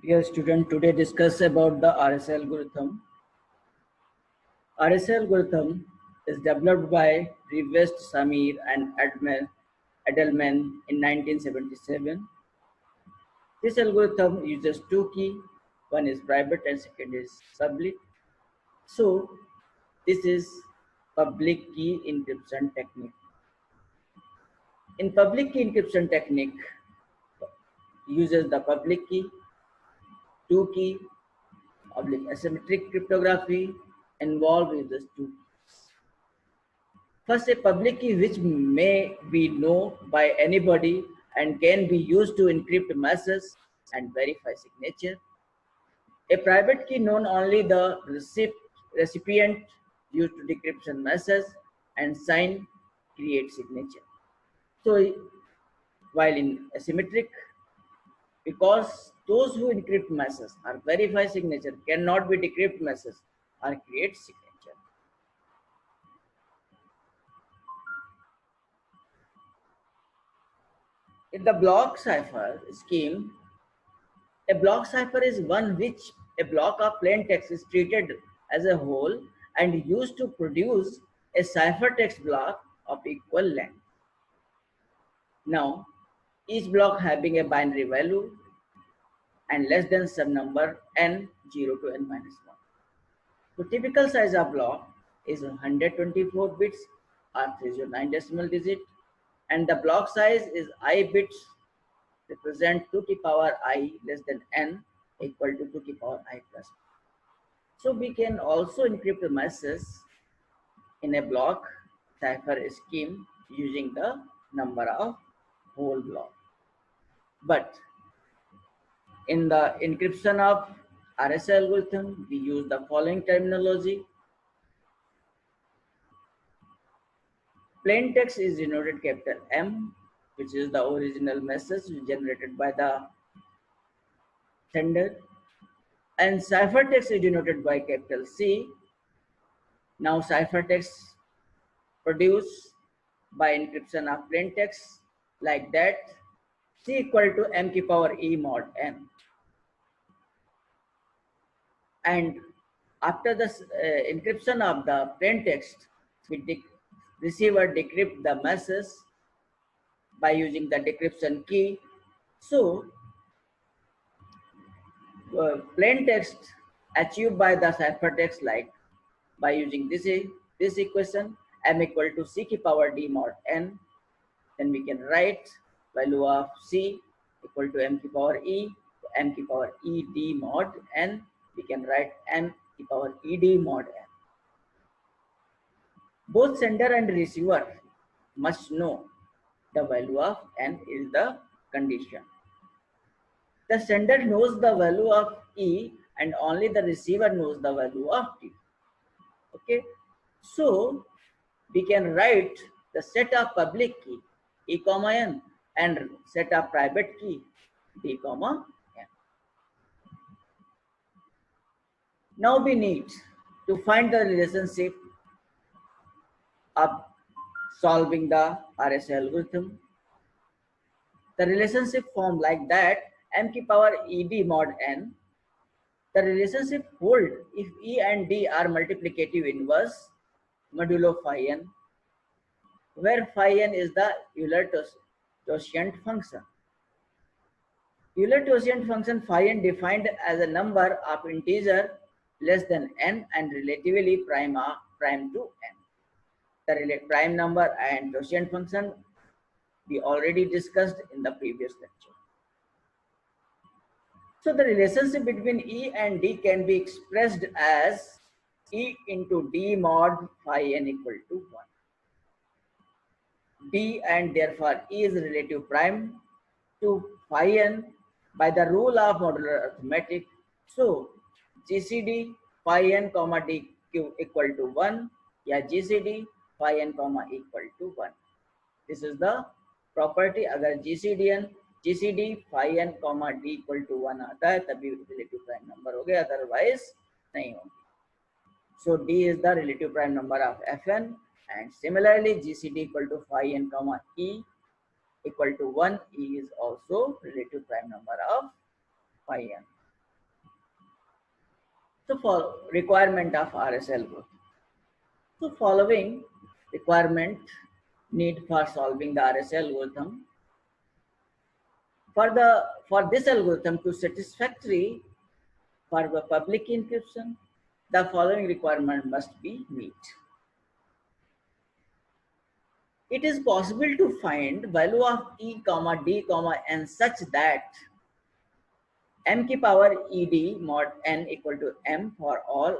Dear student, today discuss about the RSA algorithm. RSA algorithm is developed by Rivest, Samir and Edelman in 1977. This algorithm uses two keys, one is private and second is public. So this is public key encryption technique. In public key encryption technique, uses the public key, two key, asymmetric cryptography involved with the two keys. First, a public key which may be known by anybody and can be used to encrypt messages and verify signature. A private key known only the recipient used to decryption message and sign create signature. So while in asymmetric, because those who encrypt messages or verify signature cannot be decrypt message or create signature. In the block cipher scheme, a block cipher is one which a block of plain text is treated as a whole and used to produce a ciphertext block of equal length. Now, each block having a binary value and less than some number n 0 to n minus 1. So typical size of block is 124 bits or 309 decimal digit, and the block size is I bits represent 2 to the power I less than n equal to 2 to the power I plus. So we can also encrypt the message in a block cipher scheme using the number of whole block. But in the encryption of RSA algorithm, we use the following terminology. Plain text is denoted capital M, which is the original message generated by the sender, and ciphertext is denoted by capital C. Now ciphertext produced by encryption of plain text like that, C equal to M ki power E mod N. And after the encryption of the plain text, receiver decrypt the message by using the decryption key. So plain text achieved by the ciphertext like by using this equation M equal to C ki power D mod N. Then we can write value of C equal to M ki power E, M ki power E D mod N. We can write M ki power E D mod N. Both sender and receiver must know the value of N is the condition. The sender knows the value of E and only the receiver knows the value of T. Okay, so we can write the set of public key E comma N and set of private key D comma N. Now we need to find the relationship of solving the RSA algorithm. The relationship form like that M ki power ED mod N. The relationship hold if E and D are multiplicative inverse modulo phi n, where phi n is the Euler-Tocient function. Euler-Tocient function phi n defined as a number of integer less than n and relatively prime to n. The prime number and Tocient function we already discussed in the previous lecture. So the relationship between E and D can be expressed as E into D mod phi n equal to 1. D and therefore E is relative prime to phi n by the rule of modular arithmetic. So GCD phi n comma DQ equal to 1 या GCD phi n comma equal to 1. This is the property. अगर GCD phi n comma D equal to 1 आता है तभी relative prime number हो गया, otherwise नहीं होगी. So D is the relative prime number of Fn, and similarly GCD equal to phi n comma E equal to 1. E is also relative prime number of phi n. So for requirement of RS algorithm. So following requirement need for solving the RS algorithm. For this algorithm to satisfactory for the public encryption, the following requirement must be met. It is possible to find value of E, D, N such that m की power ed mod n equal to m for all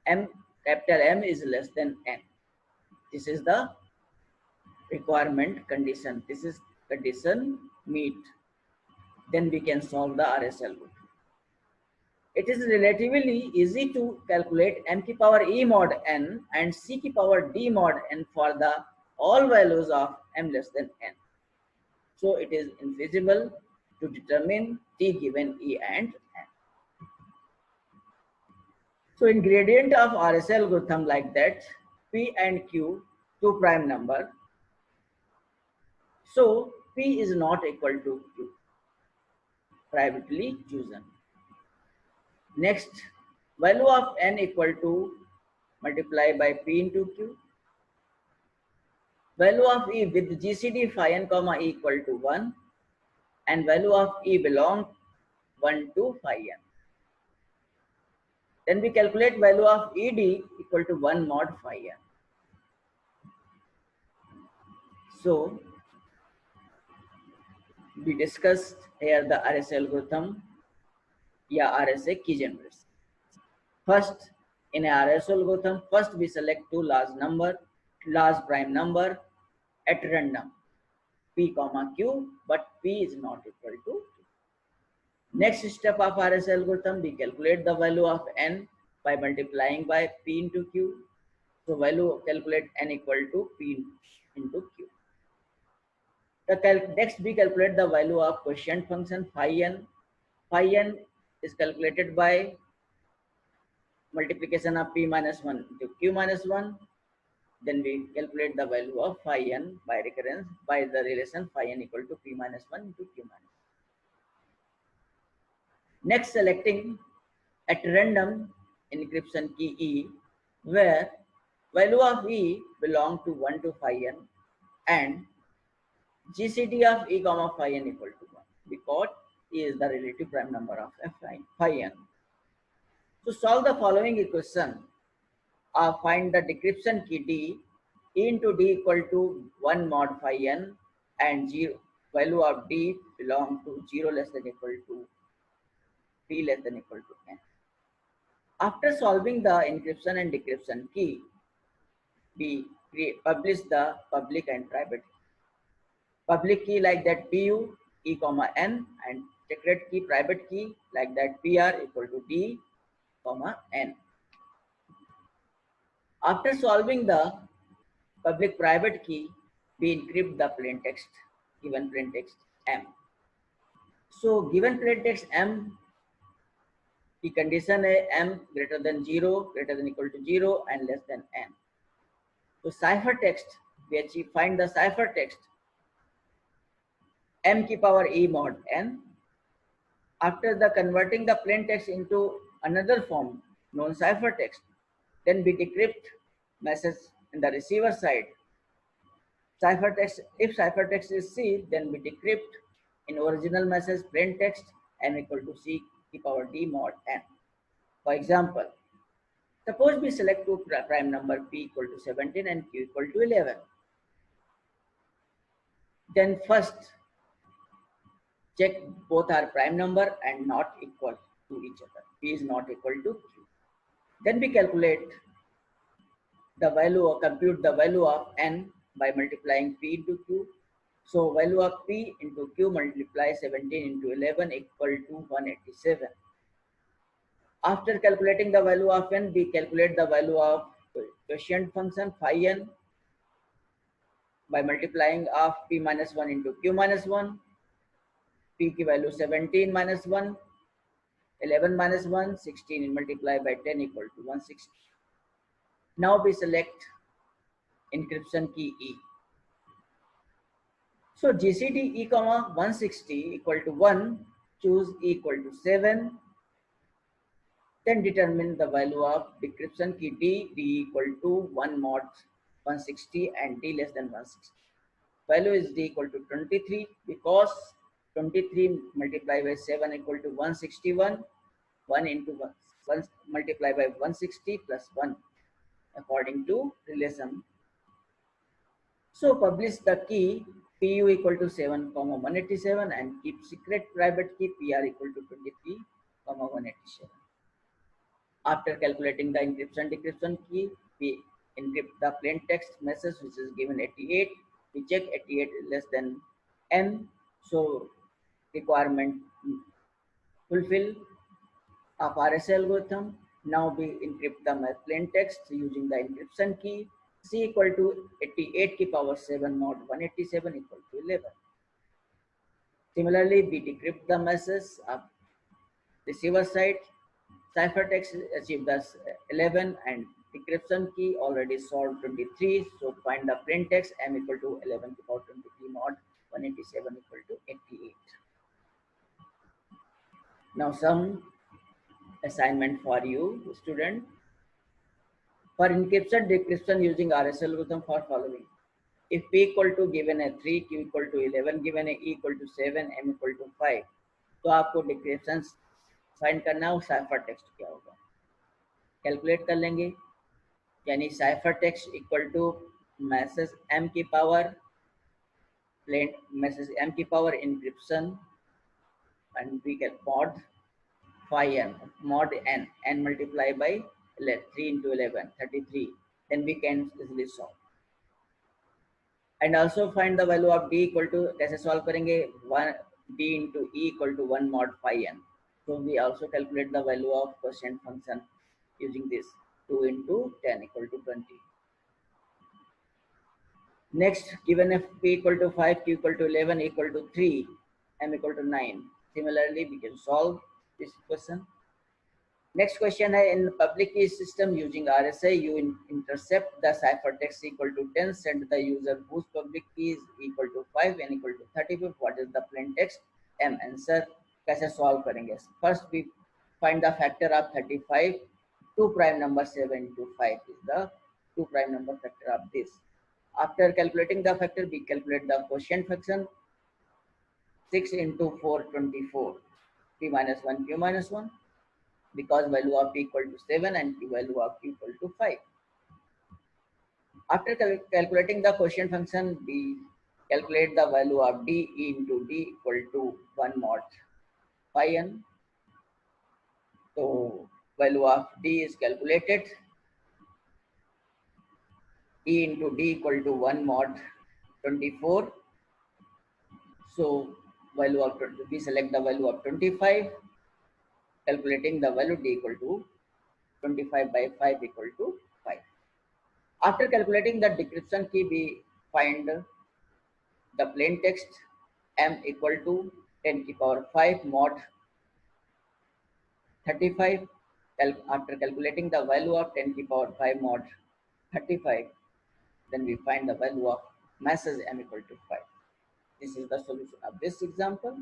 m, capital M is less than n. This is the requirement condition. This is condition meet. Then we can solve the RS algorithm. It is relatively easy to calculate m की power e mod n and c की power d mod n for the all values of m less than n. So it is infeasible to determine t given e and n. So in gradient of RS algorithm like that, p and q two prime number. So p is not equal to q, privately chosen. Next, value of n equal to multiply by p into q. Value of e with GCD phi n comma e equal to 1 and value of e belong 1 to phi n. Then we calculate value of ed equal to 1 mod phi n. So we discussed here the RSA algorithm, RSA key generation. First, in a RSA algorithm, first we select two large prime number at random, p comma q, but p is not equal to q. Next step of RSA algorithm, we calculate the value of n by multiplying by p into q. So value calculate n equal to p into q. Next we calculate the value of quotient function phi n. Phi n is calculated by multiplication of p minus 1 into q minus 1. Then we calculate the value of phi n by recurrence by the relation phi n equal to p minus 1 into q minus 1. Next, selecting at random encryption key E, where value of E belong to 1 to phi n and GCD of E comma phi n equal to 1, because E is the relative prime number of phi n. To solve the following equation, find the decryption key D, E into D equal to 1 mod phi n and value of D belong to 0 less than equal to p less than equal to n. After solving the encryption and decryption key, we publish the public and private. Public key like that pu e comma n and secret key private key like that pr equal to d comma n. After solving the public private key, we encrypt the plain text, given plain text m. So given plain text m, the condition is m greater than 0, greater than equal to 0 and less than n. So ciphertext, we find the ciphertext m की power e mod n. After the converting the plain text into another form known ciphertext, then we decrypt message in the receiver side. Ciphertext, if ciphertext is C, then we decrypt in original message plain text m equal to c की power d mod n. For example, suppose we select two prime number p equal to 17 and q equal to 11. Then first check both are prime number and not equal to each other. P is not equal to q. Then we calculate the value or compute the value of n by multiplying p into q. So value of p into q multiply 17 into 11 equal to 187. After calculating the value of n, we calculate the value of quotient function phi n by multiplying of p minus 1 into q minus 1. P की value 17 minus 1, 11 minus 1, 16 multiply by 10 equal to 160. Now we select encryption key E. So GCD E comma 160 equal to 1, choose E equal to 7, Then determine the value of decryption key D equal to 1 mod 160 and D less than 160. Value is D equal to 23 because 23 multiplied by 7 equal to 161. 1 into 1 multiplied by 160 plus 1 according to relation. So publish the key PU equal to 7, 187 and keep secret private key PR equal to 23, 187. After calculating the encryption decryption key, we encrypt the plain text message which is given 88. We check 88 is less than M. So requirement fulfill of RSA algorithm. Now we encrypt the plain text using the encryption key. C equal to 88 की power 7 mod 187 equal to 11. Similarly, we decrypt the message of receiver side. Ciphertext achieved thus 11 and decryption key already solved 23. So find the plain text M equal to 11 to power 23 mod 187 equal to 88. Now some assignment for you, student. For encryption decryption using RSA algorithm for following. If P equal to given a 3, Q equal to 11, given a E equal to 7, M equal to 5, तो आपको decryption find करना है, cipher text क्या होगा calculate कर लेंगे. यानी cipher text equal to message M की पावर प्लेन मैसेज M की power encryption and we get mod phi n mod n multiply by 3 into 11 33. Then we can easily solve. And also find the value of D equal to, कैसे solve करेंगे, 1 D into E equal to 1 mod phi n. So we also calculate the value of quotient function using this 2 into 10 equal to 20. Next, given if P equal to 5, Q equal to 11 equal to 3, M equal to 9. Similarly, we can solve this question. Next question है, in public key system using RSA, you intercept the ciphertext equal to 10, send the user whose public key is equal to 5 and equal to 35. What is the plain text? M. Answer कैसे solve करेंगे? First we find the factor of 35. 2 prime number 7 into 5 is the 2 prime number factor of this. After calculating the factor, we calculate the quotient function. 6 into 4, 24. P minus 1, Q minus 1. Because value of P equal to 7 and Q value of Q equal to 5. After calculating the quotient function, we calculate the value of D into D equal to 1 mod phi n. So value of D is calculated. E into D equal to 1 mod 24. So value of we select the value of 25. Calculating the value D equal to 25 by 5 equal to 5. After calculating the decryption key, we find the plain text M equal to 10 to the power 5 mod 35. After calculating the value of 10 to the power 5 mod 35, then we find the value of message M equal to 5. This is the solution of this example.